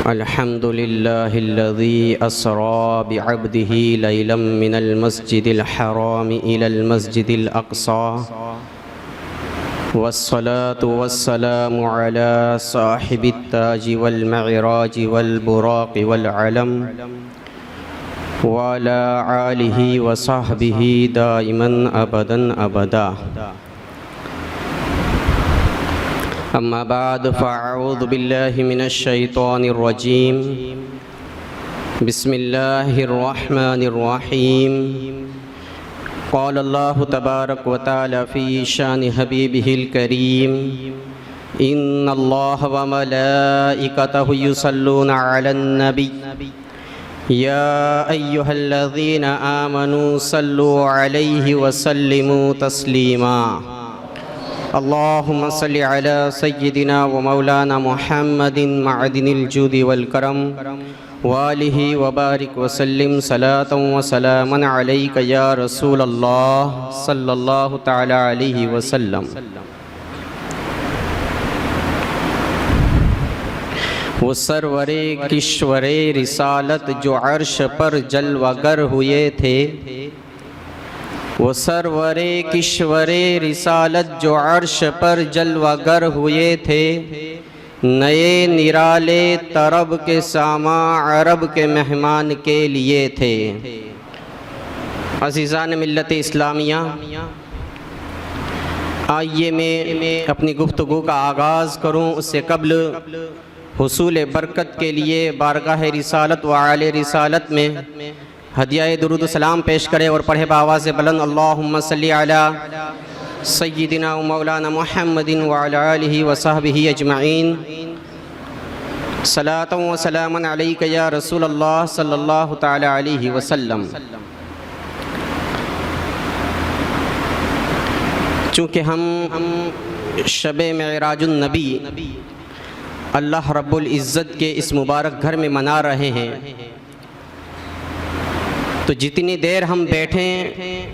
अल्हम्दुलिल्लाहिल्लज़ी अस्रा बिअब्दिही लैलम मिनल मस्जिदिल हराम इलल मस्जिदिल अक़सा वस्सलातु वस्सलामु अला साहिबित ताज वल मिअराज वल बुराक़ वल अलम व अला आलिहि व सहबिही दाइमन अबदन अबदा। अम्मा बाद फ़अऊज़ु बिल्लाहि मिनश शैतानिर रजीम। बिस्मिल्लाहिर्रहमानिर्रहीम। क़ाल अल्लाहु तबारक व तआला फ़ी शानि हबीबिहिल करीम इन्नल्लाह व मलाइकतहु युसल्लूना अलन नबी या अय्युहल्लज़ीना आमनू सल्लु अलैहि व सल्लिमू तस्लीमा। अल्लाहुम्मा सल्लि अला सय्यिदिना व मौलाना मुहम्मदिन मअदिनिल जुदी वल करम व आलिहि व बारिक व सल्लिम सलातन व सलामन अलैका या रसूलल्लाह सल्लल्लाहु तआला अलैहि वसल्लम। वो सरवरे किश्वरे रिसालत जो अर्श पर जलवागर हुए थे, वो सरवरे किश्वरे रिसालत जो अर्श पर जलवागर हुए थे, नए निराले तरब के सामा अरब के मेहमान के लिए थे। अज़ीज़ान मिल्लत इस्लामिया, आइए मैं अपनी गुफ्तगू का आगाज़ करूँ। उससे कब्ल हुसूल बरकत के लिए बारगाह रिसालत व आले रिसालत में हदिया दुरूद सलाम पेश करे और पढ़े बावाज़ बुलंद अल्लाहुम्मा सल्ली अला सय्यिदिना व मौलाना मुहम्मदिन व अला आलिहि व सहबिही अजमईन सलातन व सलामन अलैका या रसूलल्लाह सल्लल्लाहु तआला अलैहि वसल्लम। चूँकि हम शब मेराजुन नबी अल्लाह रब्बुल इज़्ज़त के इस मुबारक घर में मना रहे हैं, तो जितनी देर हम बैठें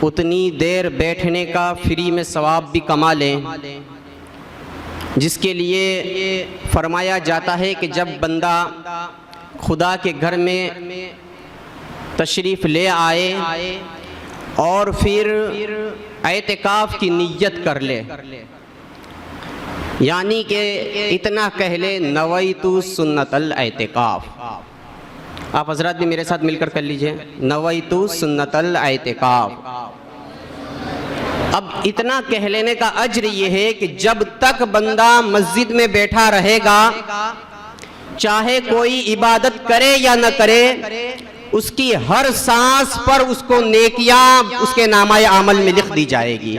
उतनी देर बैठने का फ्री में सवाब भी कमा लें, जिसके लिए फरमाया जाता है कि जब बंदा खुदा के घर में तशरीफ़ ले आए और फिर एतिकाफ़ की नीयत कर ले, यानी कि इतना कह ले नवैतु सुन्नतल एतिकाफ़। आप हजरात भी मेरे साथ मिलकर कर लीजिए, नवैतु सुन्नतल एतिकाफ़। अब इतना कह लेने का अज्र ये है कि जब तक बंदा मस्जिद में बैठा रहेगा, चाहे कोई इबादत करे या न करे, उसकी हर सांस पर उसको नेकियां उसके नामाए आमल में लिख दी जाएगी।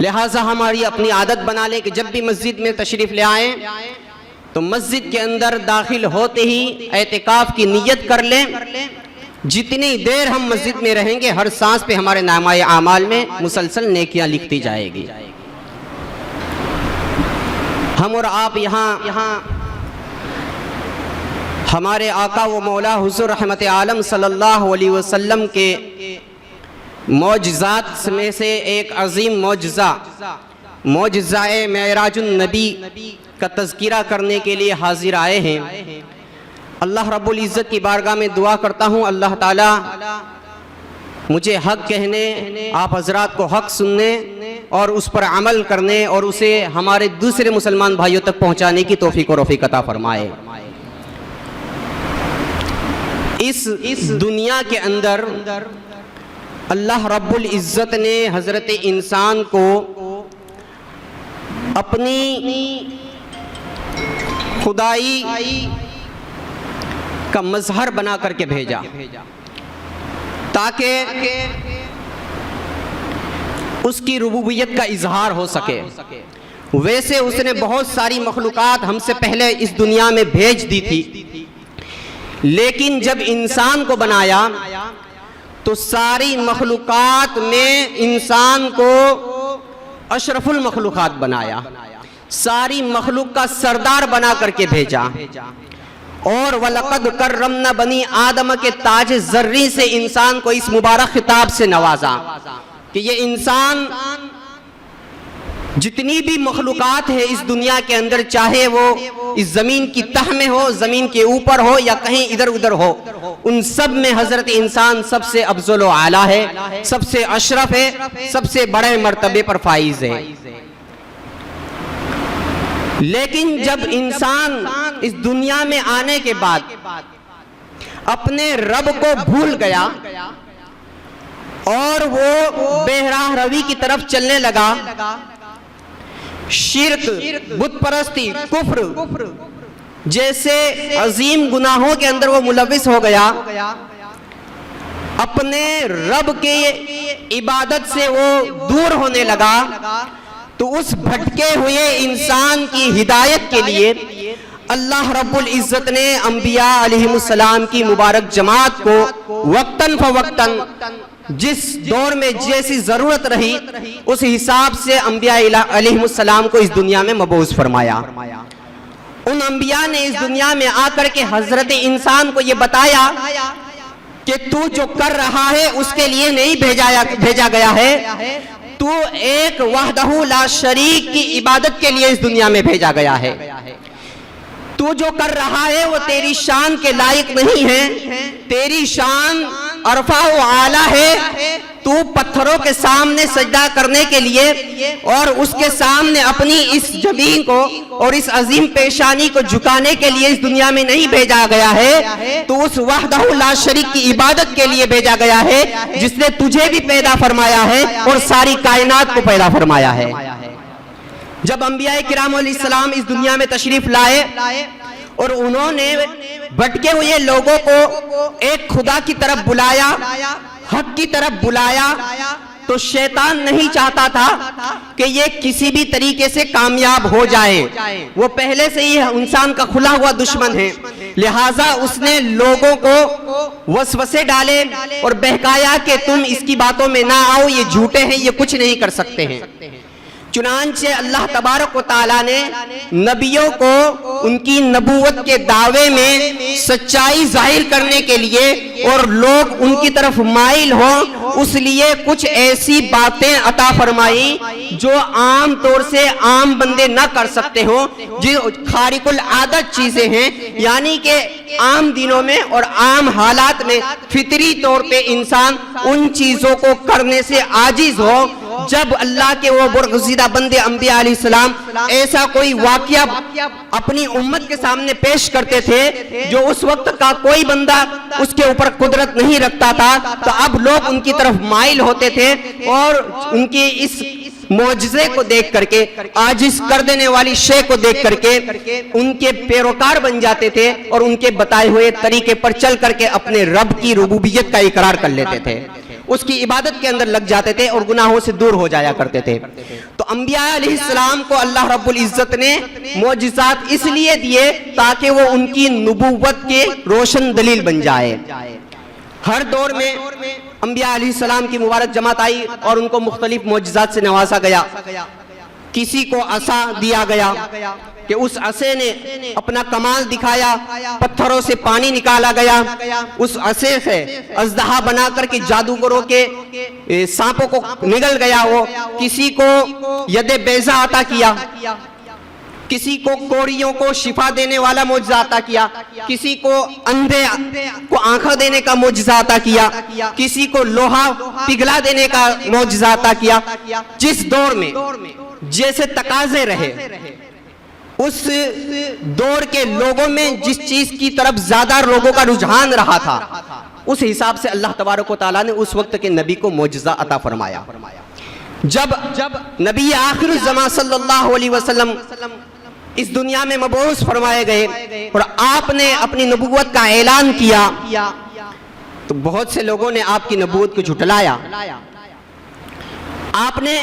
लिहाजा हमारी अपनी आदत बना लें कि जब भी मस्जिद में तशरीफ़ ले आएँ तो मस्जिद के अंदर दाखिल होते ही एतिकाफ़ की नीयत कर लें। जितनी देर हम मस्जिद में रहेंगे हर सांस पे हमारे नामाए आमाल में मुसलसल नेकियां लिखती जाएगी। हम और आप यहाँ हमारे आका व मौला हुज़ूर रहमत आलम सल्लल्लाहु अलैहि वसल्लम के मौजज़ात में से एक अज़ीम मौजज़ाए मेराजुन नबी का तज़किरा करने के लिए हाजिर आए हैं। अल्लाह रब्बुल इज़्ज़त की बारगाह में दुआ करता हूँ, अल्लाह ताला मुझे हक़ कहने, आप हज़रात को हक़ सुनने और उस पर अमल करने और उसे हमारे दूसरे मुसलमान भाइयों तक पहुँचाने की तौफ़ीक़ और रफ़ीक़ अता फ़रमाए। इस दुनिया के अंदर अल्लाह रब्बुल इज़्ज़त ने हज़रत इंसान को अपनी खुदाई का मज़हर बना करके भेजा, ताकि उसकी रुबूबियत का इजहार हो सके। वैसे उसने बहुत सारी मखलूक़ात हमसे पहले इस दुनिया में भेज दी थी, लेकिन जब इंसान को बनाया तो सारी मखलूक़ात में इंसान को अशरफुल मखलूक़ात बनाया, सारी मखलूक का सरदार बना करके भेजा। और वलक़द कर्रमना बनी आदम के ताज ज़र्री से इंसान को इस मुबारक खिताब से नवाजा कि ये इंसान जितनी भी मखलूकात है इस दुनिया के अंदर, चाहे वो इस जमीन की तह में हो, जमीन के ऊपर हो या कहीं इधर उधर हो, उन सब में हजरत इंसान सबसे अफजल व आला है, सबसे अशरफ है, सबसे बड़े मर्तबे पर फाइज है। लेकिन जब इंसान इस दुनिया में आने के बाद अपने रब को भूल गया और वो बेराह रवी की तरफ चलने लगा, शिर्क, बुत परस्ती, कुफ्र जैसे अजीम गुनाहों के अंदर वो मुलविस हो गया, अपने रब के इबादत से वो दूर होने लगा, तो उस भटके हुए इंसान की हिदायत के लिए अल्लाह रब्बुल इज्जत ने अंबिया अलैहिमुस्सलाम की मुबारक जमात को वक्तन फवक्तन जिस दौर में जैसी जरूरत रही उस हिसाब से अंबिया अलैहिमुस्सलाम को इस दुनिया में मबूस फरमाया। उन अंबिया ने इस दुनिया में आकर के हजरत इंसान को ये बताया कि तू जो कर रहा है उसके लिए नहीं भेजा गया है, तू एक वहदहू ला शरीक की इबादत के लिए इस दुनिया में भेजा गया है। तू जो कर रहा है वो तेरी शान के लायक नहीं है, तेरी शान अरफा व आला है। तू पत्थरों के सामने सजदा करने के लिए और उसके सामने अपनी इस जमीन को और इस अजीम पेशानी को झुकाने के लिए इस दुनिया में नहीं भेजा गया है, तो उस वहदहू ला शरीक की इबादत के लिए भेजा गया है जिसने तुझे भी पैदा फरमाया है और सारी कायनात को पैदा फरमाया है। जब अंबिया किराम अलैहिस्सलाम इस दुनिया में तशरीफ लाए और उन्होंने भटके हुए लोगों को एक खुदा की तरफ बुलाया, हक की तरफ बुलाया, तो शैतान नहीं चाहता था कि ये किसी भी तरीके से कामयाब हो जाए। वो पहले से ही इंसान का खुला हुआ दुश्मन है, लिहाजा उसने लोगों को वसवसे डाले और बहकाया कि तुम इसकी बातों में ना आओ, ये झूठे हैं, ये कुछ नहीं कर सकते हैं। चुनांचे अल्लाह तबारक व तआला ने नबियों को उनकी नबूवत के दावे में सच्चाई जाहिर करने के लिए और लोग उनकी तरफ माइल हो, उस लिए कुछ ऐसी बातें अता फरमाई जो आम तौर से आम बंदे ना कर सकते हो, जो खारिकुल आदत चीजें हैं, यानी कि आम दिनों में और आम हालात में फितरी तौर पे इंसान उन चीजों को करने से आजिज हो। जब अल्लाह के वो बरगुज़ीदा बंदे अंबिया अलैहिस्सलाम ऐसा कोई वाकया अपनी उम्मत के सामने पेश करते थे जो उस वक्त का कोई बंदा उसके ऊपर कुदरत नहीं रखता था, तो अब लोग उनकी तरफ माइल होते थे और उनकी इस मौजज़े को देख करके, आजिज कर देने वाली शे को देख करके उनके पैरोकार बन जाते थे और उनके बताए हुए तरीके पर चल करके अपने रब की रुबूबियत का इकरार कर लेते थे, उसकी इबादत के अंदर लग जाते थे और गुनाहों से दूर हो जाया करते थे। तो अंबिया अलैहिस्सलाम को अल्लाह रब्बुल इज्जत ने मौजिज़ात इसलिए दिए ताकि वो उनकी नबूवत के रोशन दलील बन जाए। हर दौर में अंबिया अलैहिस्सलाम की मुबारक जमात आई और उनको मुख्तलिफ मौजिज़ात से नवाजा गया। किसी को असा दिया गया कि उस असे ने अपना कमाल दिखाया, पत्थरों से पानी निकाला गया, उस असे से अजदहा बना करके जादूगरों के सांपों को निगल गया। वो किसी को यदे बेजा अता किया, किसी को कोड़ियों को शिफा देने वाला मौजज़ा अता किया, किसी को अंधे को आंखें देने का मौजज़ा अता किया, किसी को लोहा पिघला देने का मौजज़ा अता किया। जिस दौर में जैसे तकाजे रहे, उस दौर के लोगों में जिस चीज की तरफ ज्यादा लोगों का रुझान रहा था, उस हिसाब से अल्लाह तबारक व तआला ने उस वक्त के नबी को मौजज़ा अता फरमाया। जब नबी आखिर ज़मां सल्लल्लाहु अलैहि वसल्लम इस दुनिया में मबऊस फरमाए गए और आपने अपनी नबूवत का ऐलान किया, तो बहुत से लोगों ने आपकी नबूवत को झुटलाया। आपने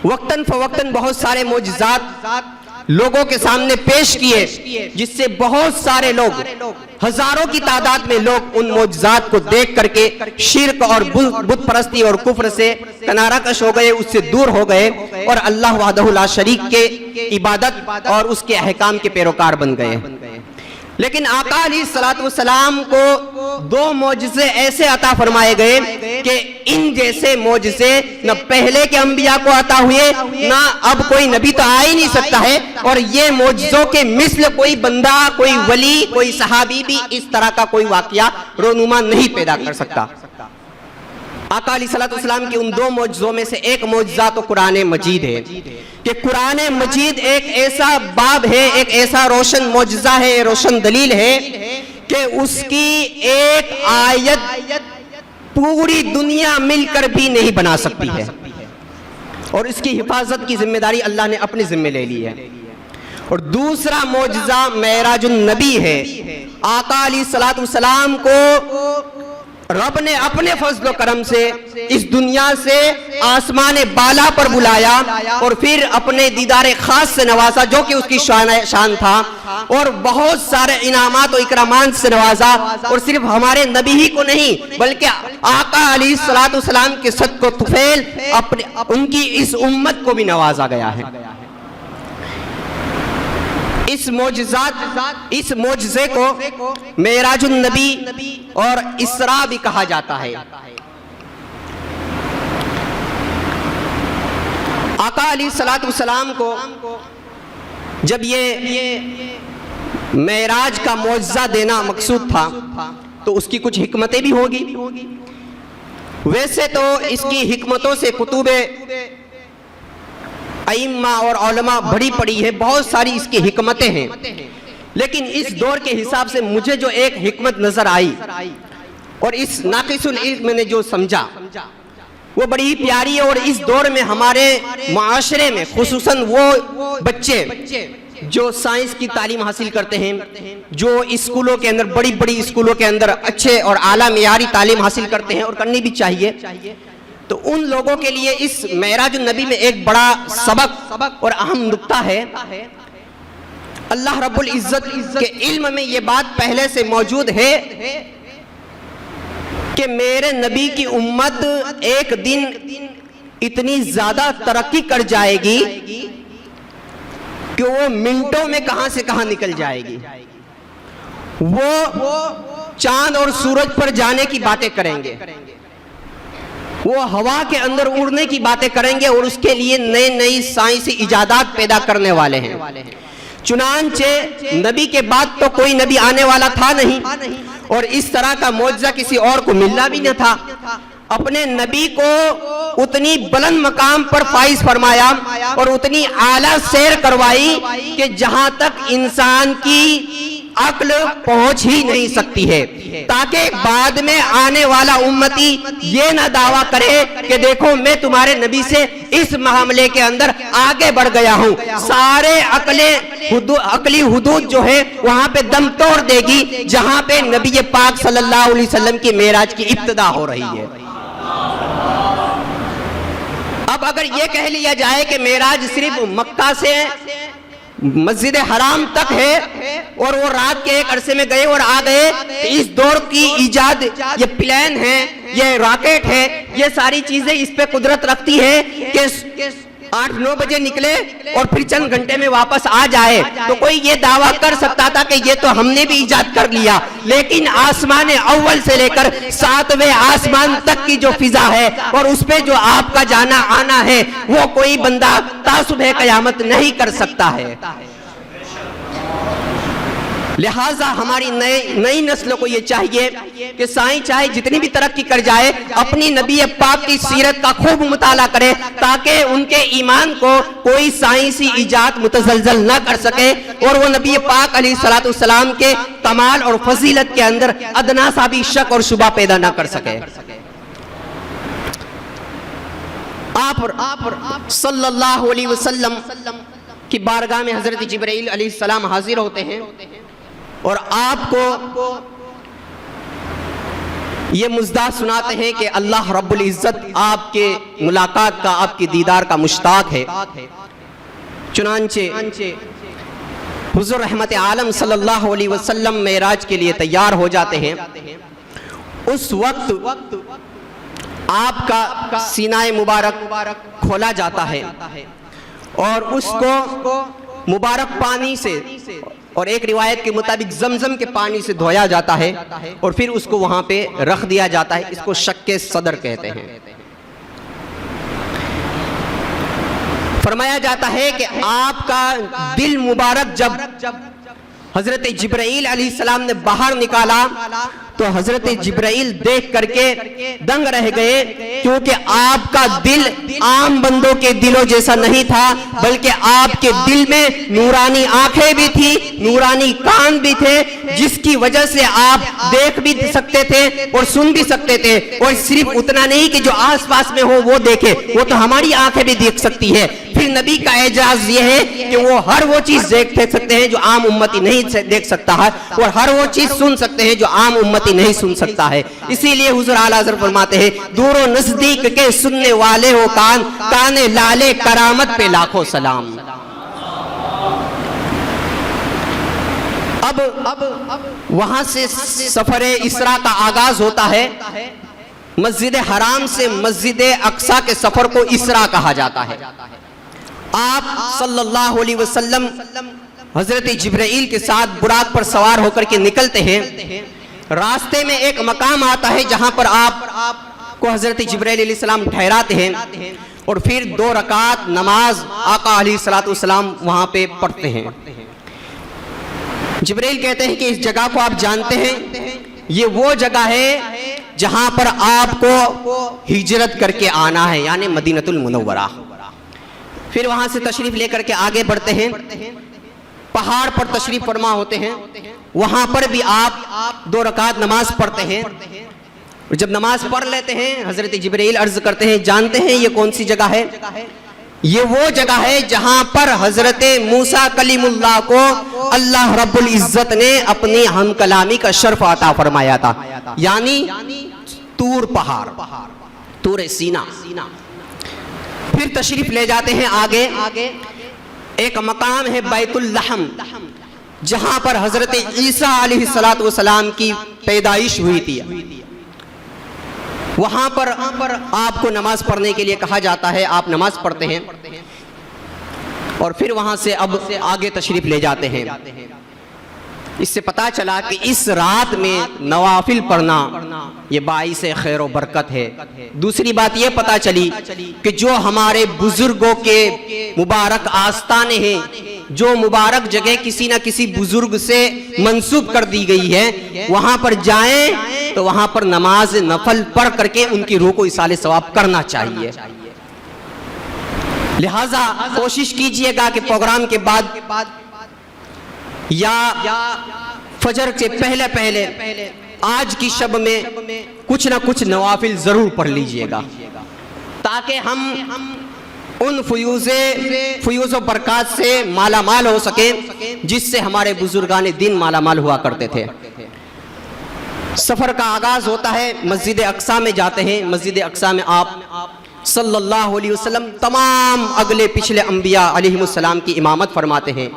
वक्तन फवक्तन बहुत सारे मौजज़ात लोगों के सामने पेश किए, जिससे बहुत सारे लोग, हजारों की तादाद में लोग उन मौजज़ात को देख करके शिर्क और बुत परस्ती और कुफ्र से किनाराकश हो गए, उससे दूर हो गए और अल्लाह वहदहू ला शरीक के इबादत और उसके अहकाम के पैरोकार बन गए। लेकिन आका अलैहिस्सलातु वस्सलाम को दो मौजज़े ऐसे अता फरमाए गए कि इन जैसे मौजज़े न पहले के अंबिया को अता हुए, ना अब कोई नबी तो आ ही नहीं सकता है, और ये मौजज़ों के मिस्ल कोई बंदा, कोई वली, कोई सहाबी भी इस तरह का कोई वाकया रोनुमा नहीं पैदा कर सकता। आका अलैहिस्सलातु वस्सलाम के उन दो मौजज़ों में से एक मौजज़ा तो कुरान मजीद है कि कुरान मजीद एक ऐसा बाब है, एक ऐसा रोशन मौजज़ा है, रोशन दलील है कि उसकी एक आयत पूरी दुनिया मिलकर भी नहीं बना सकती है, और इसकी हिफाजत की जिम्मेदारी अल्लाह ने अपने जिम्मे ले ली है। और दूसरा मौजज़ा मेराजुन नबी है। आका अलैहिस्सलातु वस्सलाम को रब ने अपने फजल करम से इस दुनिया से आसमान बाला पर बुलाया और फिर अपने दीदार खास से नवाजा, जो कि उसकी शान था, और बहुत सारे इनामात और इकरामात से नवाजा। और सिर्फ हमारे नबी ही को नहीं बल्कि आका अलैहिस्सलातु वस्सलाम के सदक़ो तुफैल अपने उनकी इस उम्मत को भी नवाजा गया है। इस मौजज़े को मेराजुन नबी और इसरा भी कहा जाता है। आका अलैहिस्सलातु वस्सलाम को जब ये मेराज का मौजज़ा देना मकसूद था तो उसकी कुछ हिकमतें भी होगी। वैसे तो इसकी हिकमतों से कुतुबे अइम्मा और उलमा बड़ी पड़ी है, बहुत सारी इसकी हिकमतें हैं, लेकिन इस दौर के हिसाब से मुझे जो एक हिकमत नजर आई और इस नाक़िसुल इल्म मैंने जो समझा वो बड़ी ही प्यारी है। और इस दौर में हमारे माशरे में खुसूसन वो बच्चे जो साइंस की तालीम हासिल करते हैं, जो स्कूलों के अंदर बड़ी बड़ी स्कूलों के अंदर अच्छे और आला मियारी तालीम हासिल करते हैं, और करनी भी चाहिए, तो उन लोगों के लिए इस मेराजुन नबी में एक बड़ा सबक और अहम नुक्ता है। अल्लाह रब्बुल इज्जत के इल्म में ये बात पहले से मौजूद है कि मेरे नबी की उम्मत एक दिन इतनी ज्यादा तरक्की कर जाएगी कि वो मिनटों में कहां से कहां निकल जाएगी। वो चांद और सूरज पर जाने की बातें करेंगे, वो हवा के अंदर उड़ने की बातें करेंगे, और उसके लिए नई नई साइंसी इजादात पैदा करने वाले हैं। चुनांचे नबी के बाद तो कोई नबी आने वाला था नहीं, और इस तरह का मौजज़ा किसी और को मिलना भी न था। अपने नबी को उतनी बुलंद मकाम पर फाइज फरमाया और उतनी आला सैर करवाई कि जहां तक इंसान की अक्ल पहुंच ही नहीं सकती है, ताकि बाद में आने वाला उम्मती ये ना दावा करे कि देखो मैं तुम्हारे नबी से इस मामले के अंदर आगे बढ़ गया हूं। सारे अकली हुदूद जो है वहां पे दम तोड़ देगी जहां पे नबी पाक सल्लल्लाहु अलैहि वसल्लम की मेराज की इब्तिदा हो रही है। अब अगर ये कह लिया जाए कि मेराज सिर्फ मक्का से मस्जिद हराम तक है और वो रात के एक अरसे में गए और आ गए, तो इस दौर की इजाद, ये प्लेन है, ये रॉकेट है, ये सारी चीजें इस पे कुदरत रखती है कि 8-9 बजे निकले और फिर चंद घंटे में वापस आ जाए, तो कोई ये दावा कर सकता था कि ये तो हमने भी इजाद कर लिया। लेकिन आसमान अव्वल से लेकर 7वें आसमान तक की जो फिजा है और उस पे जो आपका जाना आना है, वो कोई बंदा तासुबह क़यामत नहीं कर सकता है। लिहाजा हमारी नई नस्ल को ये चाहिए कि साईं चाहे जितनी भी तरक्की कर जाए, अपनी नबी पाक की सीरत का खूब मुताला करे, ताकि उनके ईमान को कोई साइंसी इजाद मुतज़लज़ल न कर सके और वो नबी पाक अलैहिस्सलातु वस्सलाम के कमाल और फजीलत के अंदर अदना सा भी शक और शुबा पैदा न कर सके। आप सल्लल्लाहु अलैहि वसल्लम की बारगाह में हजरत जिब्राइल अलैहिस्सलाम हाजिर होते हैं और आपको ये मुज़्दा सुनाते हैं कि अल्लाह रब्बुल इज़्ज़त आपके मुलाकात का, आपके दीदार का मुश्ताक है। चुनांचे हुज़ूर रहमत आलम सल्लल्लाहु अलैहि वसल्लम मेराज के लिए तैयार हो जाते हैं। उस वक्त आपका सीनाए मुबारक खोला जाता है और उसको मुबारक पानी से और एक रिवायत के मुताबिक जमजम के पानी से धोया जाता है और फिर उसको वहां पे रख दिया जाता है। इसको शक्के सदर कहते हैं। फरमाया जाता है कि आपका दिल मुबारक जब हजरत जिब्राइल अलैहिस्सलाम ने बाहर निकाला तो हजरत जिब्राइल देख करके दंग रह गए, क्योंकि आपका दिल आम बंदों के दिलों जैसा नहीं था, बल्कि आपके दिल में नूरानी आंखें भी थी, नूरानी कान भी थे, जिसकी वजह से आप देख भी सकते थे और सुन भी सकते थे। और सिर्फ उतना नहीं कि जो आसपास में हो वो देखे, वो तो हमारी आंखें भी देख सकती है। फिर नबी का एजाज ये है कि वो हर वो चीज देख सकते हैं जो आम उम्मती नहीं देख सकता है, और हर वो चीज सुन सकते हैं जो आम उम्मती नहीं सुन सकता है। इसीलिए हुजूर आला हज़रत फरमाते हैं, दूरो नजदीक के सुनने वाले हो कान, काने लाले करामत पे लाखों सलाम। अब वहां से सफरे इस्रा का आगाज होता है। मस्जिद हराम से मस्जिद अक्सा के सफर को इस्रा कहा जाता है। आप सल्लल्लाहु अलैहि वसल्लम हजरत जिब्राइल के साथ बुराक पर सवार होकर के निकलते हैं। रास्ते में एक मकाम आता है जहां पर आपको हजरत जिब्राइल अलैहिस्सलाम ठहराते हैं और फिर 2 रकात नमाज आका अलैहिस्सलातु वस्सलाम वहां पे पढ़ते हैं। जिब्राइल कहते हैं कि इस जगह को आप जानते हैं, ये वो जगह है जहां पर आपको हिजरत करके आना है, यानी मदीनतुल मुनव्वरा। फिर वहां से तशरीफ लेकर के आगे बढ़ते हैं, पहाड़ पर तशरीफ फरमा होते हैं। वहां पर भी आप 2 रकात नमाज पढ़ते हैं। और जब नमाज पढ़ लेते हैं, हजरत जिब्राइल अर्ज करते हैं, जानते हैं ये कौन सी जगह है? ये वो जगह है जहां पर हजरत मूसा कलीमुल्लाह को अल्लाह रब्बुल इज्जत ने अपनी हम कलामी का शर्फ अता फरमाया था, यानी तूर पहाड़, तूर सीना। फिर तशरीफ ले जाते हैं आगे। एक मकाम है बैतुल लहम, जहां पर हजरत ईसा अलैहिस्सलातु वस्सलाम की पैदाइश हुई थी। वहां पर आपको नमाज पढ़ने के लिए कहा जाता है, आप नमाज पढ़ते हैं और फिर वहां से अब आगे तशरीफ ले जाते हैं। इससे पता चला कि इस रात में नवाफिल पढ़ना ये बाइस खैर और बरकत है। दूसरी बात ये पता चली कि जो हमारे बुजुर्गों के मुबारक आस्ताने हैं, जो मुबारक जगह किसी ना किसी बुजुर्ग से मंसूब कर दी गई है, वहां पर जाएं तो वहां पर नमाज नफल पढ़ करके उनकी रूह को इसाले सवाब करना चाहिए। लिहाजा कोशिश कीजिएगा कि प्रोग्राम के बाद या फजर से पहले आज की शब में कुछ ना कुछ नवाफिल जरूर पढ़ लीजिएगा, ताकि हम उन फयूज़ और बरक़ात से माला माल हो सके जिससे हमारे बुजुर्गान दिन माला माल हुआ करते थे। सफर का आगाज होता है, मस्जिद अक्सा में जाते हैं। मस्जिद अक्सा में आप सल्लल्लाहु अलैहि वसल्लम तमाम अगले पिछले अंबिया अलैहिमुस्सलाम की इमामत फरमाते हैं।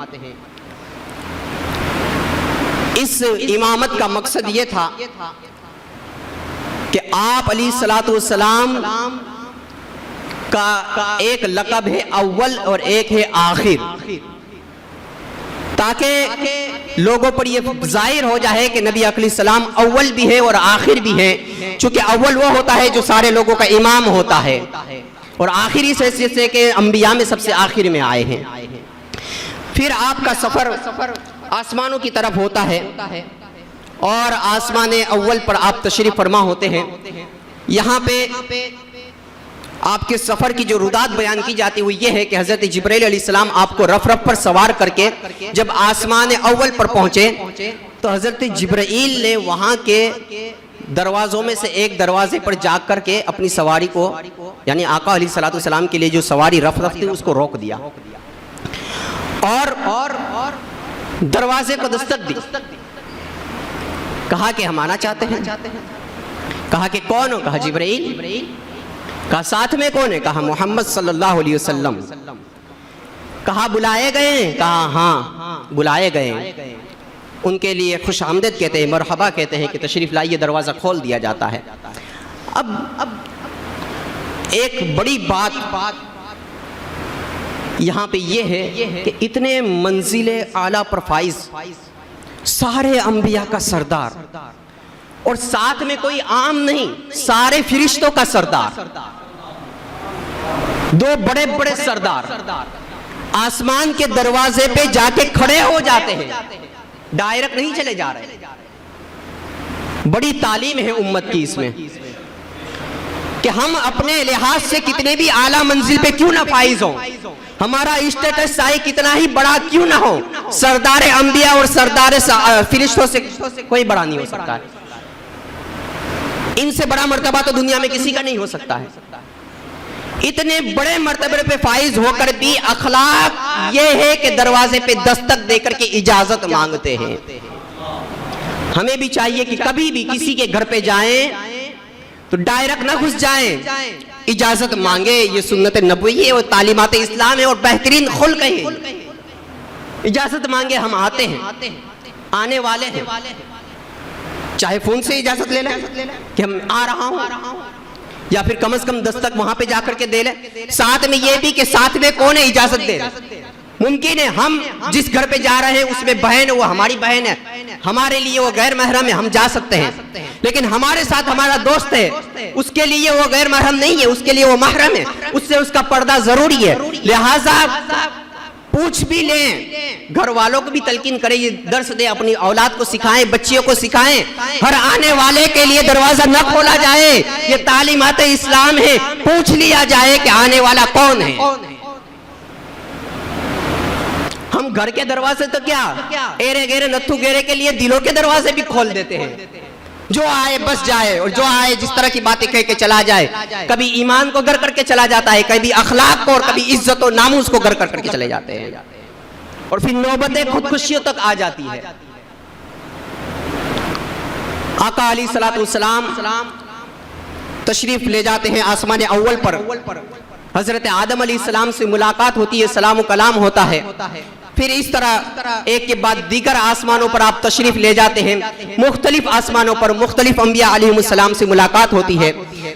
इस इमामत का मकसद ये था कि आप अलैहिस्सलातु वस्सलाम का एक लक़ब है अव्वल और एक है आखिर, ताकि लोगों पर यह जाहिर हो जाए कि नबी अलैहिस्सलाम अव्वल भी है और आखिर भी है। चूंकि अव्वल वो होता है जो सारे लोगों का इमाम होता है, और आखिर इस हैसियत से कि अंबिया में सबसे आखिर में आए हैं। फिर आपका सफर आसमानों की तरफ होता है और आसमान अव्वल पर आप तशरीफ फरमा होते हैं। यहाँ पे आपके सफर की जो रुदात बयान की जाती है वो ये है कि हजरत जिब्राइल अलैहिस्सलाम आपको रफ पर सवार करके जब आसमान अव्वल पर पहुंचे तो हजरत जिब्राइल ने वहां के दरवाजों में से एक दरवाजे पर जाग करके अपनी सवारी को, यानी आका अलैहिस्सलातु वस्सलाम के लिए जो सवारी रफ थी उसको रोक दिया और दरवाजे को दस्तक दी। कहा कि हम आना चाहते हैं। कहा कि कौन हो? कहा जिब्राइल। कहा साथ में कौन है? कहा मोहम्मद सल्लल्लाहु अलैहि वसल्लम। कहा बुलाए गए? कहा हाँ बुलाए गए। उनके लिए खुश आमदीद कहते हैं, मरहबा कहते हैं कि तशरीफ लाइए। दरवाज़ा खोल दिया जाता है। अब एक बड़ी बात यहाँ पे ये है कि इतने मंजिले आला पर फाइज, सारे अंबिया का सरदार, और साथ में कोई आम नहीं, सारे फरिश्तों का सरदार, दो बड़े बड़े सरदार आसमान के दरवाजे पे जाके खड़े हो जाते हैं, डायरेक्ट नहीं चले जा रहे। बड़ी तालीम है उम्मत की इसमें कि हम अपने लिहाज से कितने भी आला मंजिल पे क्यों ना फाइज हो, हमारा स्टेटस चाहे कितना ही बड़ा क्यों ना हो, सरदार अंबिया और सरदार फरिश्तों से कोई बड़ा नहीं हो सकता है। इनसे बड़ा मर्तबा तो दुनिया में किसी का नहीं हो सकता है। इतने बड़े मर्तबे पे फाइज होकर भी अखलाक ये है कि दरवाजे पे दस्तक देकर के इजाजत मांगते हैं। हमें भी चाहिए कि कभी भी किसी के घर पे जाएं तो डायरेक्ट ना घुस जाएं, इजाजत मांगे। ये सुन्नत नबवी है और तालीमात इस्लाम है और बेहतरीन खुल्क है। इजाजत मांगे, हम आते हैं, आने वाले हैं, चाहे फोन से इजाजत ले लें कि हम आ रहा हूं, या फिर कम से कम दस्तक वहां पे जाकर के दे ले। साथ में ये भी कि साथ में कौन है इजाजत दे। मुमकिन है हम जिस घर पे जा रहे हैं उसमें बहन है, वो हमारी बहन है, हमारे लिए वो गैर महरम है, हम जा सकते हैं। लेकिन हमारे साथ हमारा दोस्त है, उसके लिए वो गैर महरम नहीं है, उसके लिए वो महरम है, उससे उसका पर्दा जरूरी है। लिहाजा पूछ भी लें, घर वालों को भी तलकीन करें, ये दर्स दे, अपनी औलाद को सिखाएं, बच्चियों को सिखाएं। हर आने वाले के लिए दरवाजा न खोला जाए, ये तालीमात इस्लाम है। पूछ लिया जाए कि आने वाला कौन है। हम घर के दरवाजे तो क्या एरे गेरे नत्थु गेरे के लिए दिलों के दरवाजे भी खोल देते हैं। जो आए बस जाए, और जो आए जिस तरह की बातें कह के चला जाए। कभी ईमान को गर करके चला जाता है, कभी अखलाक को, और कभी इज्जत और नामूस को गर करके चले जाते हैं, और फिर नौबतें खुदकुशियों तक आ जाती है। आका अलैहिस्सलातु वस्सलाम तशरीफ ले जाते हैं आसमान अव्वल पर। हजरत आदम अलैहिस्सलाम से मुलाकात होती है, सलाम कलाम होता है। फिर इस तरह एक के बाद दीगर आसमानों पर आप तशरीफ ले जाते हैं। मुख्तलिफ आसमानों पर मुख्तलिफ अंबिया अलैहिमुस्सलाम से मुलाकात होती है।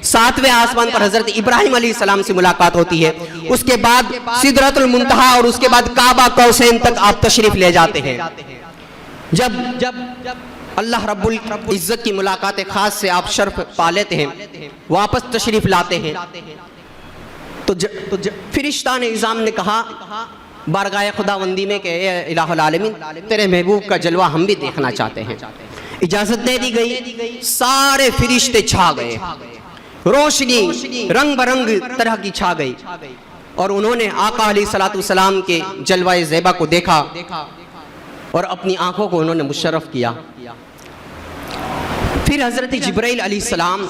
7वें आसमान पर हजरत इब्राहिम अलैहिस्सलाम से मुलाकात होती है। उसके बाद सिदरतुल मुंतहा और उसके बाद काबा कौसैन तक आप तशरीफ ले जाते हैं। जब अल्लाह रब्बुल इज्जत की मुलाकात खास से आप शर्फ पा लेते हैं, वापस तशरीफ लाते हैं, तो फिरिश्ता ने इज़ाम ने कहा बारगाह खुदावंदी में कि इलाहुल आलमीन, तेरे महबूब का जलवा हम भी देखना चाहते हैं। इजाजत दे दी गई, सारे फिरिश्ते छा गए, रोशनी रंग बरंग तरह की छा गई, और उन्होंने आका अलैहिस्सलातु वस्सलाम के जलवा ज़ेबा को देखा और अपनी आंखों को उन्होंने मुशर्रफ किया। फिर हजरत जिब्राइल अलैहिस्सलाम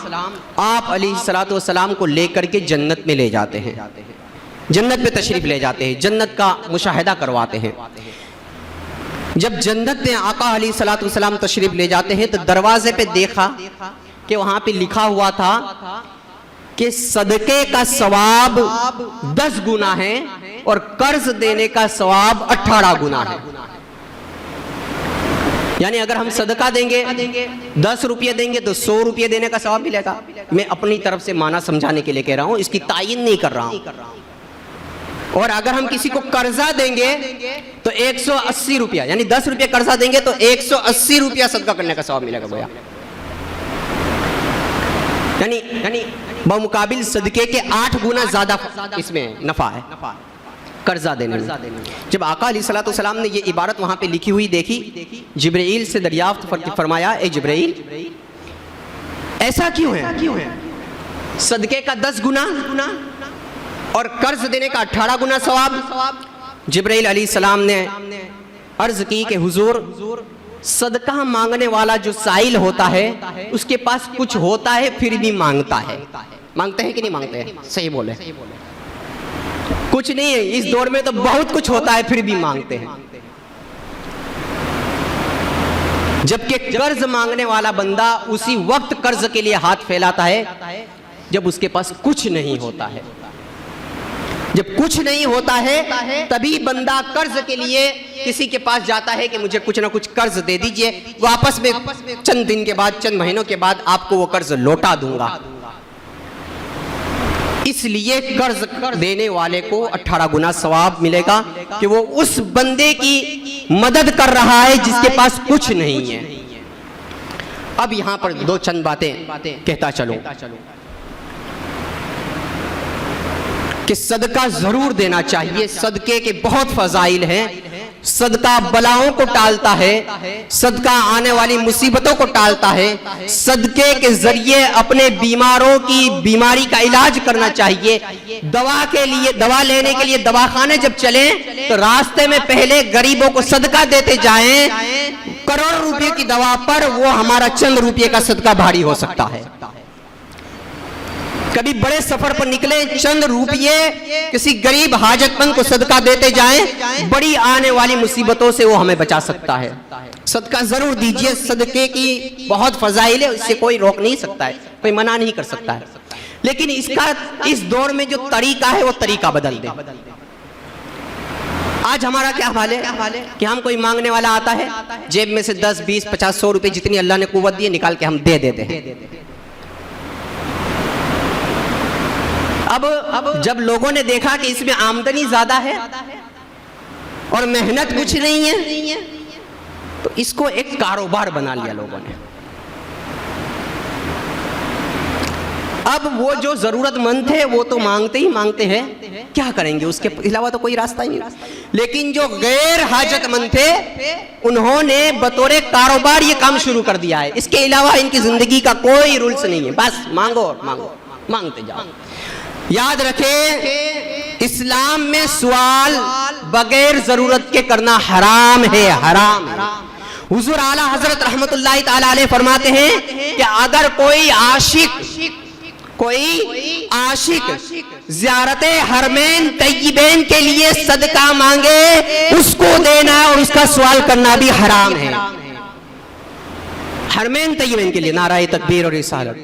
आप अलैहिस्सलातु वस्सलाम को लेकर के जन्नत में ले जाते हैं, जन्नत में तशरीफ ले जाते हैं, जन्नत का मुशाहिदा करवाते हैं। जब जन्नत में आका अलैहिस्सलातु वस्सलाम तशरीफ ले जाते हैं तो दरवाजे पे देखा कि वहां पे लिखा हुआ था कि सदके का सवाब 10 गुना है और कर्ज देने का सवाब 18 गुना है। यानी अगर हम सदका देंगे 10 रुपये देंगे तो 100 रुपये देने का सवाब मिलेगा। मैं अपनी तरफ से माना समझाने के लिए कह रहा हूं, इसकी तायीन नहीं कर रहा हूं। और अगर हम किसी को कर्जा देंगे तो 180 रुपया, यानी 10 रुपये कर्जा देंगे तो 180 रुपया सदका करने का सवाब मिलेगा गोया। यानी बमुकाबिल सदके के 8 गुना ज्यादा इसमें नफा है कर्जा देने में। जब आका अलैहिस्सलातु वस्सलाम ने ये इबारत वहां पे लिखी हुई देखी, जिब्राइल से दरियाफ्त फरमाया, ए जिब्राइल ऐसा क्यों है? सदके का 10 गुना और कर्ज देने का 18 गुना सवाब। जिब्राइल अलैहिस्सलाम ने अर्ज की कि हुजूर, सदका मांगने वाला जो साइल होता है उसके पास कुछ होता है फिर भी मांगता है। मांगते हैं कि नहीं मांगते हैं? सही बोले, कुछ नहीं है इस दौर में तो बहुत कुछ होता है फिर भी मांगते हैं। जबकि कर्ज मांगने वाला बंदा उसी वक्त कर्ज के लिए हाथ फैलाता है जब उसके पास कुछ नहीं होता है। जब कुछ नहीं होता है तभी बंदा कर्ज के लिए किसी के पास जाता है कि मुझे कुछ ना कुछ कर्ज दे दीजिए, वापस में चंद दिन के बाद, चंद महीनों के बाद आपको वो कर्ज लौटा दूंगा। इसलिए कर्ज देने वाले को 18 गुना सवाब मिलेगा कि वो उस बंदे की मदद कर रहा है जिसके पास कुछ नहीं है। अब यहां पर दो चंद बातें कहता चलूं कि सदका जरूर देना चाहिए। सदके के बहुत फजाइल हैं। सदका बलाओं को टालता है, सदका आने वाली मुसीबतों को टालता है। सदके के जरिए अपने बीमारों की बीमारी का इलाज करना चाहिए। दवा लेने के लिए दवाखाने जब चलें तो रास्ते में पहले गरीबों को सदका देते जाएं। करोड़ रुपए की दवा पर वो हमारा चंद रुपये का सदका भारी हो सकता है। कभी बड़े सफर पर निकले, चंद रुपये किसी गरीब हाजतमंद को सदका देते जाएं, बड़ी आने वाली मुसीबतों से वो हमें बचा सकता है। सदका जरूर दीजिए। सदके की बहुत फजाइल है, इससे कोई रोक नहीं सकता है, कोई मना नहीं कर सकता है। लेकिन इसका इस दौर में जो तरीका है वो तरीका बदल दे। आज हमारा क्या हाल है कि हम कोई मांगने वाला आता है, जेब में से 10, 20, 50, 100 रुपए जितनी अल्लाह ने कुव्वत दी है निकाल के हम दे देते हैं। अब जब लोगों ने देखा कि इसमें आमदनी ज्यादा है और मेहनत कुछ नहीं है, तो इसको एक कारोबार बना लिया लोगों ने। अब वो जो जरूरतमंद थे वो तो मांगते ही मांगते हैं, क्या करेंगे, उसके अलावा तो कोई रास्ता ही नहीं। लेकिन जो गैर हाजतमंद थे उन्होंने बतौर कारोबार ये काम शुरू कर दिया है। इसके अलावा इनकी जिंदगी का कोई रूल्स नहीं है, बस मांगो और मांगो, मांगते जाओ। याद रखें, इस्लाम में सवाल बगैर जरूरत के करना हराम है, हराम है। हुजूर आला हजरत रहमतुल्लाहि ताला अलैह फरमाते हैं कि अगर कोई आशिक ज़ियारते हरमैन तय्यबैन के लिए सदका मांगे, उसको देना और उसका सवाल करना भी हराम है। हरमैन तय्यबैन के लिए नाराए तकबीर और रिसालत।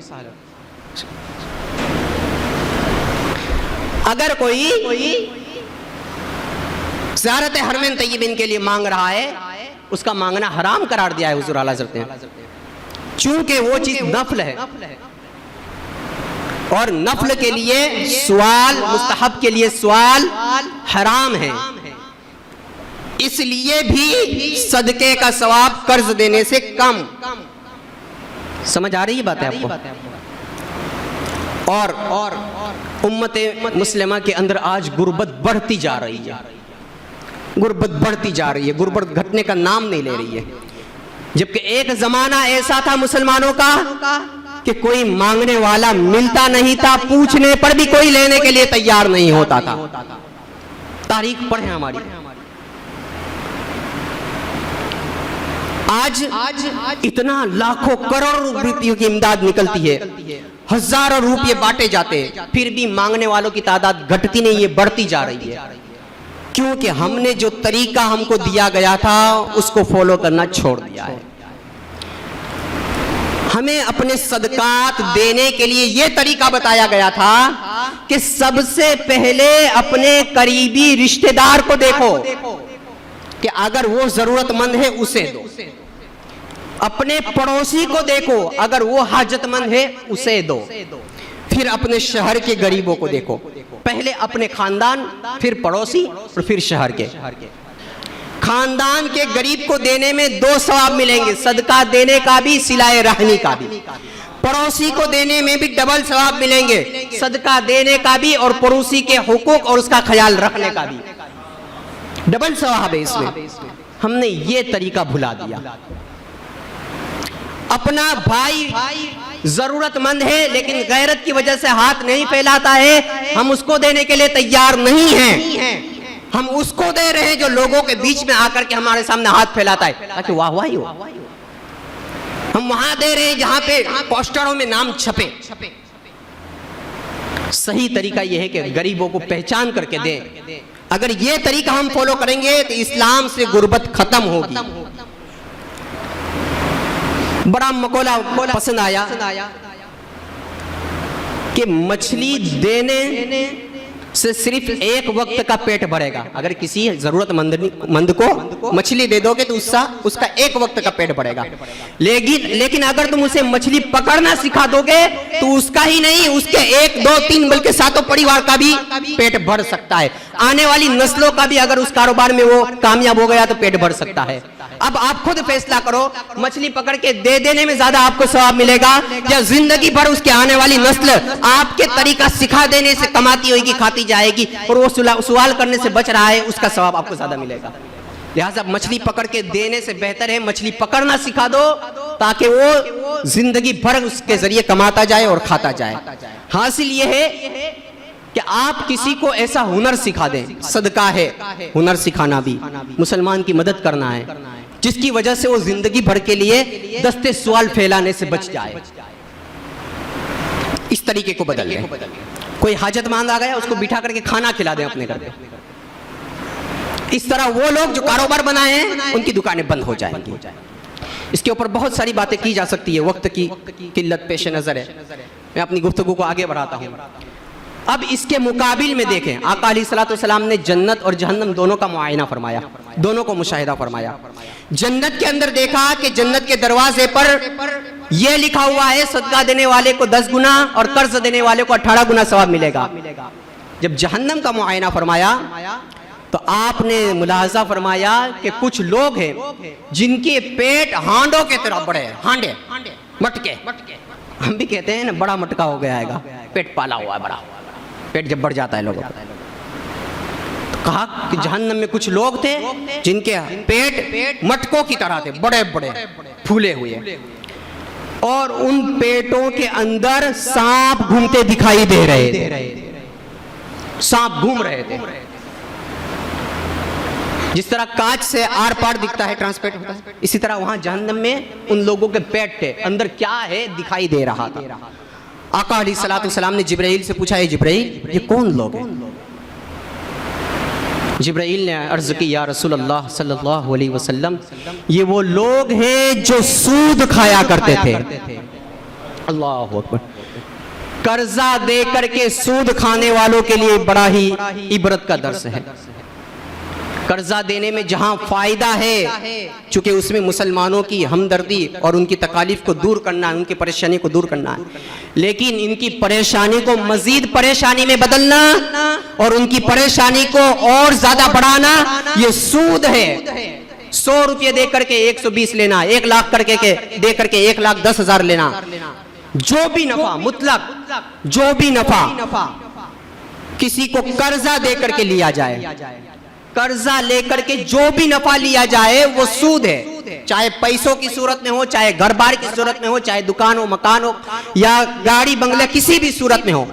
अगर कोई ज़ियारत हरमैन तय्यबैन के लिए मांग रहा है, उसका मांगना हराम करार दिया है हुजूर आला हज़रत ने, चूंकि वो चीज नफल है और नफल के लिए सवाल, मुस्तहब के लिए सवाल हराम है। इसलिए भी सदके का सवाब कर्ज देने से कम। समझ आ रही है बात है आपको? और उम्मत मुस्लिमा के अंदर आज गुर्बत बढ़ती जा रही है, गुर्बत बढ़ती जा रही है, गुर्बत घटने का नाम नहीं ले रही है। जबकि एक जमाना ऐसा था मुसलमानों का कि कोई मांगने वाला मिलता नहीं था, पूछने पर भी कोई लेने के लिए तैयार नहीं होता था। तारीख पढ़े हमारी। आज इतना लाखों करोड़ों रुपयों की इमदाद निकलती है, हजारों रुपये बांटे जाते हैं, फिर भी मांगने वालों की तादाद घटती नहीं है, बढ़ती जा रही है। क्योंकि हमने जो तरीका हमको दिया गया था उसको फॉलो करना छोड़ दिया है। हमें अपने सदकात देने के लिए यह तरीका बताया गया था कि सबसे पहले अपने करीबी रिश्तेदार को देखो कि अगर वो जरूरतमंद है उसे दो। अपने पड़ोसी को देखो, अगर वो हाजतमंद है उसे दो। फिर अपने शहर के गरीबों को देखो, पहले अपने खानदान, फिर पड़ोसी और फिर शहर के। खानदान के गरीब को देने में 2 सवाब मिलेंगे, सदका देने का भी, सिलाए रहनी का भी। पड़ोसी को देने में भी डबल सवाब मिलेंगे, सदका देने का भी और पड़ोसी के हुकूक और उसका ख्याल रखने का भी। डबल सवाब है इसमें। हमने ये तरीका भुला दिया। अपना भाई जरूरतमंद है लेकिन गैरत की वजह से हाथ नहीं फैलाता है, हम उसको देने के लिए तैयार नहीं हैं। हम उसको दे रहे हैं जो लोगों के बीच में आकर के हमारे सामने हाथ फैलाता है ताकि वाहवाही हो। हम वहां दे रहे हैं जहां पे पोस्टरों में नाम छपे। सही तरीका यह है कि गरीबों को पहचान करके दें। अगर ये तरीका हम फॉलो करेंगे तो इस्लाम से गुर्बत खत्म होगी। बड़ा मकोला पसंद आया कि मछली देने से सिर्फ एक वक्त का पेट भरेगा। अगर किसी जरूरतमंद को मछली दे दोगे तो उसका एक वक्त का पेट भरेगा। लेकिन अगर तुम उसे मछली पकड़ना सिखा दोगे तो उसका ही नहीं, उसके 1, 2, 3 बल्कि 7 परिवार का भी पेट भर सकता है। आने वाली नस्लों का भी अगर उस कारोबार में वो कामयाब हो गया तो पेट भर सकता है। अब आप खुद फैसला करो, मछली पकड़ के दे देने में ज्यादा आपको सवाब मिलेगा या जिंदगी भर उसके आने वाली नस्ल आपके तरीका सिखा देने से कमाती होगी, खाती जाएगी और वो सवाल करने से बच रहा है, उसका सवाब आपको ज्यादा मिलेगा। लिहाजा मछली पकड़ के देने से बेहतर है मछली पकड़ना सिखा दो ताकि वो जिंदगी भर उसके जरिए कमाता जाए और खाता जाए। हासिल ये है कि आप किसी को ऐसा हुनर सिखा दें, सदका है हुनर सिखाना भी, मुसलमान की मदद करना है, जिसकी वजह से वो जिंदगी भर के लिए दस्ते सवाल फैलाने से बच जाए। इस तरीके को बदल लें। कोई हाजतमंद आ गया उसको बिठा करके खाना खिला दें अपने घर पे। इस तरह वो लोग जो कारोबार बनाए हैं उनकी दुकानें बंद हो जाएंगी। इसके ऊपर बहुत सारी बातें की जा सकती है, वक्त की किल्लत पेश नजर है, मैं अपनी गुफ्तगू को आगे बढ़ाता हूँ। अब इसके मुकाबिल में देखें, आका अलैहिस्सलाम ने जन्नत और जहन्नम दोनों का मुआयना फरमाया, दोनों को मुशाहिदा फरमाया। जन्नत के अंदर देखा कि जन्नत के दरवाजे पर यह लिखा हुआ है सदका देने वाले को 10 गुना और कर्ज देने वाले को 18 गुना सवाब मिलेगा। जब जहन्नम का मुआयना फरमाया तो आपने मुलाहजा फरमाया कि कुछ लोग हैं जिनके पेट हांडों के तरह बड़े हैं, हांडे मटके, हम भी कहते हैं ना बड़ा मटका हो गया है, पेट पाला हुआ है, बड़ा पेट जब बढ़ जाता है लोगों का। तो कहा कि जहन्नम में कुछ लोग थे जिनके पेट मटकों की तरह थे, बड़े बड़े फूले हुए, और उन पेटों के अंदर सांप घूमते दिखाई दे रहे थे, सांप घूम रहे थे। जिस तरह कांच से आर पार दिखता है, ट्रांसपेरेंट होता है, इसी तरह वहां जहन्नम में उन लोगों के पेट थे, अंदर क्या है दिखाई दे रहा था। आका अलैहिस्सलाम ने जिब्राइल से पूछा, जिब्राइल ये कौन लोग हैं? जिब्राइल ने अर्ज की, या रसूल अल्लाह सल्लल्लाहु अलैहि वसल्लम, ये वो लोग हैं जो सूद खाया करते थे। अल्लाहु अकबर। कर्जा दे करके सूद खाने वालों के लिए बड़ा ही इबरत का दर्स है। कर्जा देने में जहां फायदा है, चूंकि उसमें मुसलमानों की हमदर्दी और उनकी तकालीफ को दूर करना है, उनकी परेशानी को दूर करना है, लेकिन इनकी परेशानी को मजीद परेशानी में बदलना और उनकी परेशानी को और ज्यादा बढ़ाना, ये सूद है। 100 रुपये दे करके 120 लेना, 1 लाख करके दे करके 1,10,000 लेना, जो भी नफा मुतलक, जो भी नफा किसी को कर्जा दे करके लिया जाए, कर्जा लेकर के जो भी नफा लिया जाए वो सूद है, चाहे पैसों की सूरत में हो, चाहे घर बार की सूरत में हो, चाहे दुकान हो, मकान हो या गाड़ी बंगले, किसी भी सूरत में हो।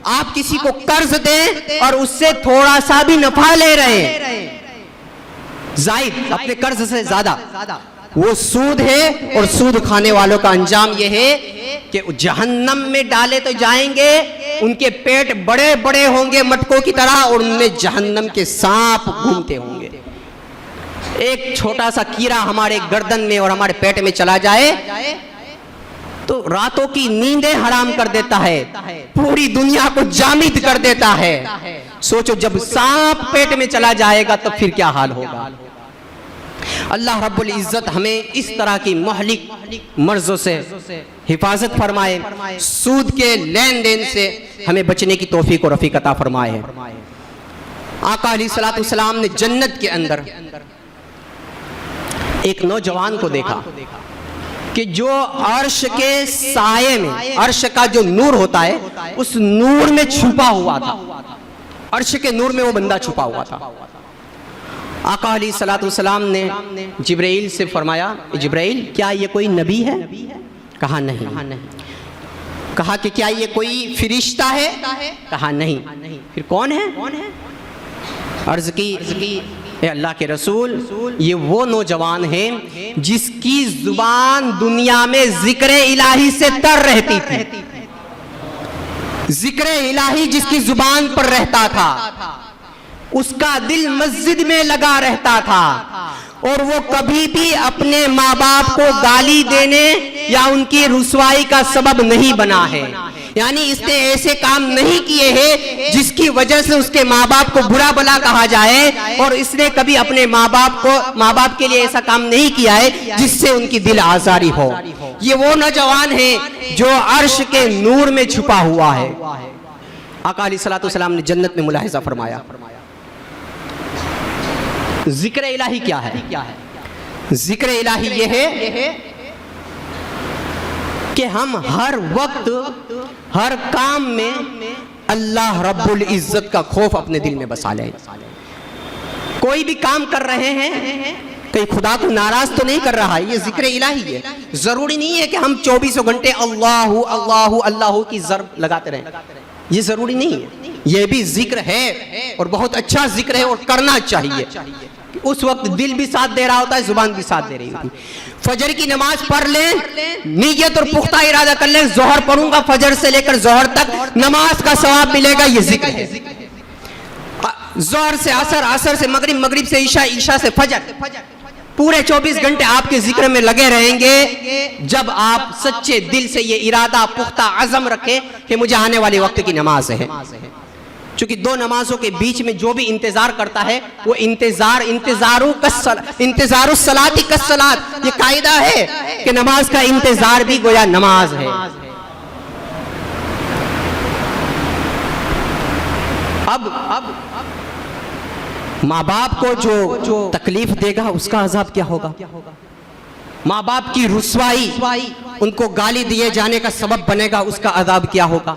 आप किसी को कर्ज दें और उससे थोड़ा सा भी नफा ले रहे हैं, जायद अपने कर्ज से ज्यादा, वो सूद है। और सूद खाने वालों का अंजाम यह है कि जहन्नम में डाले तो जाएंगे, उनके पेट बड़े बड़े होंगे मटकों की तरह और उनमें जहन्नम के सांप घूमते होंगे। एक छोटा सा कीड़ा हमारे गर्दन में और हमारे पेट में चला जाए तो रातों की नींदें हराम कर देता है, पूरी दुनिया को जामिद कर देता है। सोचो जब सांप पेट में चला जाएगा तो फिर क्या हाल होगा। अल्लाह रब्बुल इज्जत हमें इस तरह की महलिक मर्जों से हिफाजत फरमाए, सूद के लेन देन से हमें बचने की तौफीक और रफीक अता फरमाए। आका अलैहिस्सलाम ने जन्नत के अंदर एक नौजवान को देखा कि जो अर्श के साये में, अर्श का जो नूर होता है उस नूर में छुपा हुआ था, अर्श के नूर में वो बंदा छुपा हुआ था। आका अलैहिस्सलाम ने जिब्राइल से फरमाया, जिब्राइल क्या ये कोई नबी है? कहा नहीं। कहा कि क्या ये कोई फरिश्ता है? कहा नहीं। फिर कौन है? अर्ज की, अल्लाह के रसूल ये वो नौजवान है जिसकी जुबान दुनिया में जिक्र इलाही से तर रहती थी, जिक्र इलाही जिसकी जुबान पर रहता था, उसका दिल मस्जिद में लगा रहता था और वो कभी भी अपने माँ बाप को गाली देने या उनकी रुसवाई का सबब नहीं बना है। यानी इसने ऐसे काम नहीं किए हैं जिसकी वजह से उसके माँ बाप को बुरा भला कहा जाए, और इसने कभी अपने माँ बाप के लिए ऐसा काम नहीं किया है जिससे उनकी दिल आजारी हो। ये वो नौजवान है जो अर्श के नूर में छुपा हुआ है। आका अलैहिस्सलातु वस्सलाम ने जन्नत में मुलाहिजा फरमाया, जिक्र इलाही क्या है? जिक्र इलाही ये है कि हम हर वक्त हर काम में अल्लाह रब्बुल इज्जत का खौफ अपने दिल में बसा लें। कोई भी काम कर रहे हैं कहीं खुदा को नाराज तो नहीं कर रहा है, ये जिक्र इलाही है। जरूरी नहीं है कि हम 24 घंटे अल्लाहु अल्लाहु अल्लाहु की ज़र्ब लगाते रहें, ये जरूरी नहीं है। ये भी जिक्र है और बहुत अच्छा जिक्र है और करना चाहिए। उस वक्त दिल भी साथ दे रहा होता है, जुबान भी साथ दे रही होती। फजर की नमाज पढ़ लें, नीयत और पुख्ता इरादा कर लें, जोहर पढ़ूंगा, फजर से लेकर जोहर तक नमाज का सवाब मिलेगा, ये जिक्र है। जोहर से असर, असर से मगरिब, मगरिब से ईशा, ईशा से फजर, पूरे 24 घंटे आपके जिक्र में लगे रहेंगे जब आप सच्चे दिल से ये इरादा पुख्ता अज़म रखें कि मुझे आने वाले वक्त की नमाज है। क्योंकि दो नमाजों के बीच में जो भी इंतजार करता है वो इंतजारुस सलाती कस सलात, ये कायदा है कि नमाज का इंतजार भी गोया नमाज है। अब माँ बाप को जो तकलीफ देगा उसका अजाब क्या होगा? माँ बाप की रुसवाई, उनको गाली दिए जाने का सबब बनेगा, उसका अजाब क्या होगा?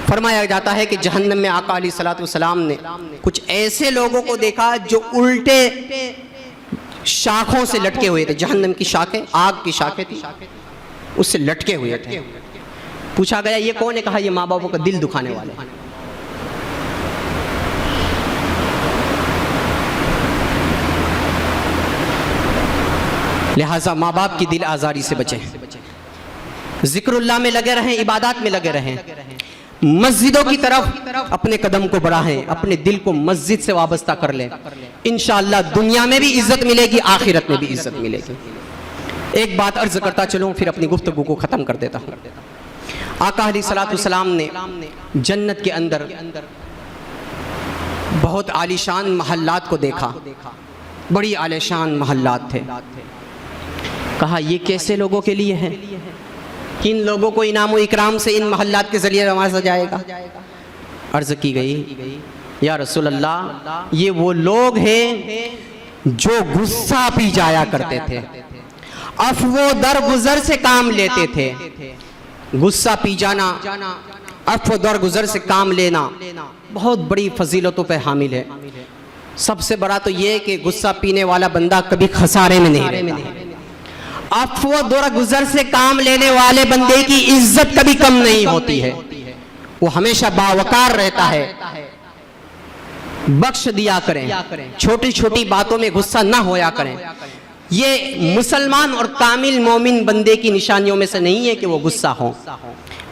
फरमाया जाता है कि जहन्नम में आका अलैहिस्सलातु वस्सलाम ने कुछ ऐसे लोगों को देखा जो उल्टे शाखों से लटके हुए थे। जहन्नम की शाखें, आग की शाखें थी, उससे लटके हुए थे। पूछा गया ये कौन है? कहा ये माँ बापों का दिल दुखाने वाले। लिहाजा माँ बाप की दिल आजारी से बचें, जिक्रुल्लाह में लगे रहें, इबादत में लगे रहें, मस्जिदों की तरफ अपने कदम को बढ़ाएं, अपने दिल को मस्जिद से वाबस्ता कर लें। इंशाअल्लाह दुनिया में भी इज्जत मिलेगी, आखिरत में भी इज्जत मिलेगी। एक बात अर्ज करता चलूं फिर अपनी गुफ्तगू को ख़त्म कर देता हूँ। आका अलैहिस्सलातु वस्सलाम ने जन्नत के अंदर बहुत आलीशान महल्लात को देखा, बड़ी आलीशान महल्लात थे। कहा ये कैसे लोगों के लिए हैं? किन लोगों को इनाम व इकराम से इन महल्लात के जरिए नवाजा जाएगा? अर्ज की गई या रसूल अल्लाह, ये वो लोग हैं जो गुस्सा पी जाया करते थे, अफ़्वो दरगुजर से काम लेते थे। गुस्सा पी जाना, अफ़्वो दरगुजर से काम लेना बहुत बड़ी फजीलतों पे हामिल है। सबसे बड़ा तो ये कि गुस्सा पीने वाला बंदा कभी खसारे में नहीं रहता। अफ़्वो दरगुजर से काम लेने वाले बंदे की इज्जत कभी कम नहीं होती है, वो हमेशा बावकार रहता है। बख्श दिया करें, छोटी छोटी बातों में गुस्सा ना होया करें। ये मुसलमान और कामिल मोमिन बंदे की निशानियों में से नहीं है कि वो गुस्सा हो।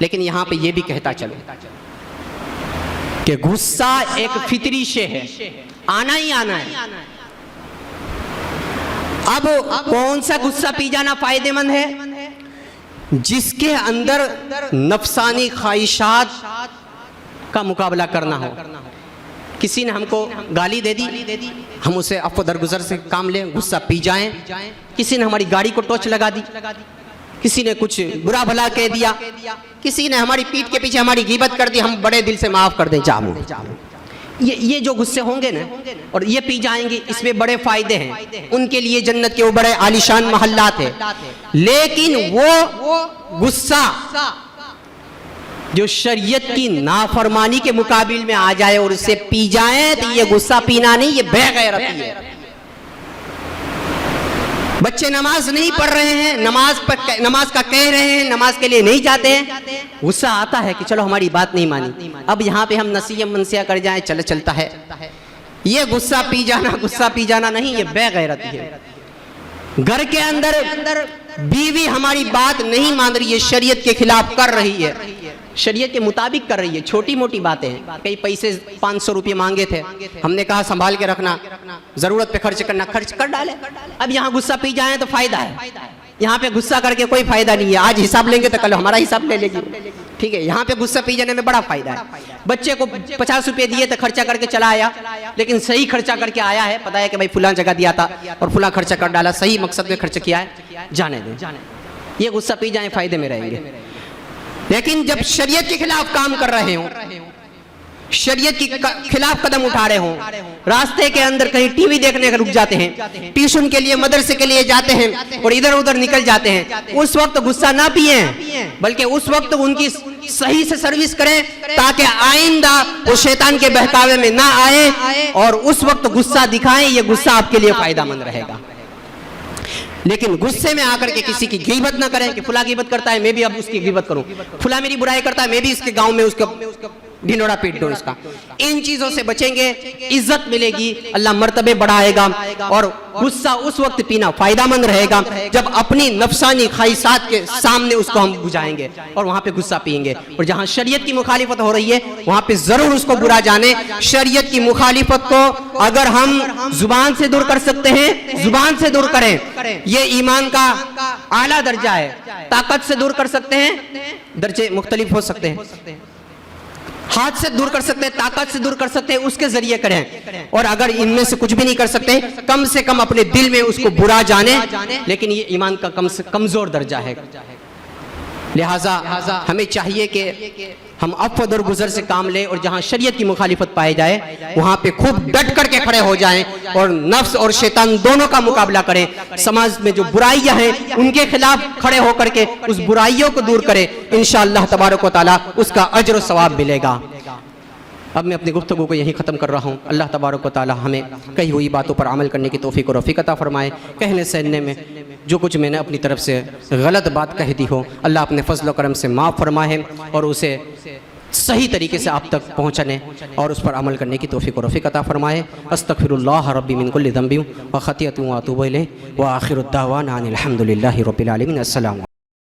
लेकिन यहाँ पे ये भी कहता चलो कि गुस्सा एक फितरी शे है, आना ही आना है। अब कौन सा गुस्सा पी जाना फायदेमंद है? जिसके अंदर नफसानी ख्वाहिशात का मुकाबला करना हो। किसी ने हमको गाली दे दी, हम उसे अफ़्व दरगुजर से काम लें, गुस्सा पी जाएं। किसी ने हमारी गाड़ी को टोच लगा दी, किसी ने कुछ बुरा भला कह दिया, किसी ने हमारी पीठ के पीछे हमारी गीबत कर दी, हम बड़े दिल से माफ़ कर दें, जामू। ये जो गुस्से होंगे ना और ये पी जाएंगे, इसमें बड़े फायदे हैं। उनके लिए जन्नत के वो बड़े आलीशान महल्लात है। लेकिन वो गुस्सा जो शरीयत की नाफरमानी के मुकाबिल में आ जाए और उसे पी जाए, तो ये गुस्सा पीना नहीं, ये बेगैरती है। बच्चे नमाज नहीं पढ़ रहे हैं, नमाज का कह रहे हैं, नमाज के लिए नहीं जाते हैं, गुस्सा आता है कि चलो हमारी बात नहीं मानी, अब यहाँ पे हम नसीहत मनसिया कर जाएं, चलता है। ये गुस्सा पी जाना नहीं, ये बेगैरती है। घर के अंदर बीवी हमारी बात नहीं मान रही है, शरीयत के खिलाफ कर रही है, शरीयत के मुताबिक कर रही है, छोटी मोटी बातें हैं। कई पैसे 500 रुपये मांगे थे, हमने कहा संभाल के रखना, जरूरत पे खर्च करना, खर्च कर डाले। अब यहाँ गुस्सा पी जाए तो फायदा है, यहाँ पे गुस्सा करके कोई फायदा नहीं है। आज हिसाब लेंगे तो कल हमारा हिसाब ले लेगी, ठीक है। यहाँ पे गुस्सा पी जाने में बड़ा फायदा है। बच्चे को 50 रुपए दिए तो खर्चा करके चला आया, लेकिन सही खर्चा करके आया है, पता है कि भाई फुला जगह दिया था और फुला खर्चा कर डाला, सही मकसद में खर्च किया है, जाने दें। ये गुस्सा पी जाए फायदे में रहेंगे। लेकिन जब शरीयत के खिलाफ काम कर रहे हो, शरीयत के खिलाफ कदम उठा रहे हो, रास्ते के अंदर कहीं टीवी देखने का रुक जाते हैं, ट्यूशन के लिए मदरसे के लिए जाते हैं और इधर उधर निकल जाते हैं, उस वक्त गुस्सा ना पिए, बल्कि उस वक्त उनकी सही से सर्विस करें ताकि आइंदा वो शैतान के बहकावे में ना आए और उस वक्त गुस्सा दिखाएं। ये गुस्सा आपके लिए फायदेमंद रहेगा। लेकिन गुस्से में आकर के किसी की गीबत ना करें कि फुला गीबत करता है मैं भी अब उसकी गीबत करूं, फुला मेरी बुराई करता है मैं भी इसके गांव में उसका ढिंडोरा पीट दूं इसका। इन चीजों से बचेंगे, इज्जत मिलेगी, अल्लाह मर्तबे बढ़ाएगा। और गुस्सा उस वक्त पीना फायदेमंद रहेगा जब अपनी नफसानी ख्वाहिशात के सामने उसको हम बुझाएंगे और वहां पे गुस्सा पिएंगे। और जहां शरीयत की मुखालिफत हो रही है वहां पे जरूर उसको बुरा जाने। शरीयत की मुखालिफत को अगर हम जुबान से दूर कर सकते हैं, जुबान से दूर करें, ये ईमान का आला दर्जा है। ताकत से दूर कर सकते हैं, दर्जे मुख्तलिफ हो सकते हैं, हाथ से दूर कर सकते हैं, ताकत से दूर कर सकते हैं, उसके जरिए करें। और अगर इनमें से कुछ भी नहीं कर सकते, कम से कम अपने दिल में उसको बुरा जाने, लेकिन ये ईमान का कमजोर दर्जा है। लिहाजा हमें चाहिए कि हम अफ़्व दरगुज़र से काम लें और जहां शरीयत की मुखालिफत पाई जाए वहां पे खूब डट करके खड़े हो जाएं और नफ्स और शैतान दोनों का मुकाबला करें। समाज में जो बुराइयां हैं उनके खिलाफ खड़े होकर के उस बुराइयों को दूर करें। इंशाअल्लाह तबारक व तआला उसका अज्र व सवाब मिलेगा। अब मैं अपनी गुफ्तगू को यहीं ख़त्म कर रहा हूँ। अल्लाह तबारक व तआला हमें कही हुई बातों पर अमल करने की तौफीक और रफ़ीक अता फरमाए। कहने सहने में जो कुछ मैंने अपनी तरफ से गलत बात कह दी हो अल्लाह अपने फजल व करम से माफ़ फरमाए और उसे सही तरीके से आप तक पहुँचने और उस पर अमल करने की तौफीक और रफ़ीक अता फरमाए। अस्तग़फिरुल्लाह रब्बी मिन कुल्लि ज़ंबिन व ख़तियतिन व अतूबु इलैहि व आखिरु दावाना अनिल हम्दुलिल्लाहि रब्बिल आलमीन। अस्सलाम।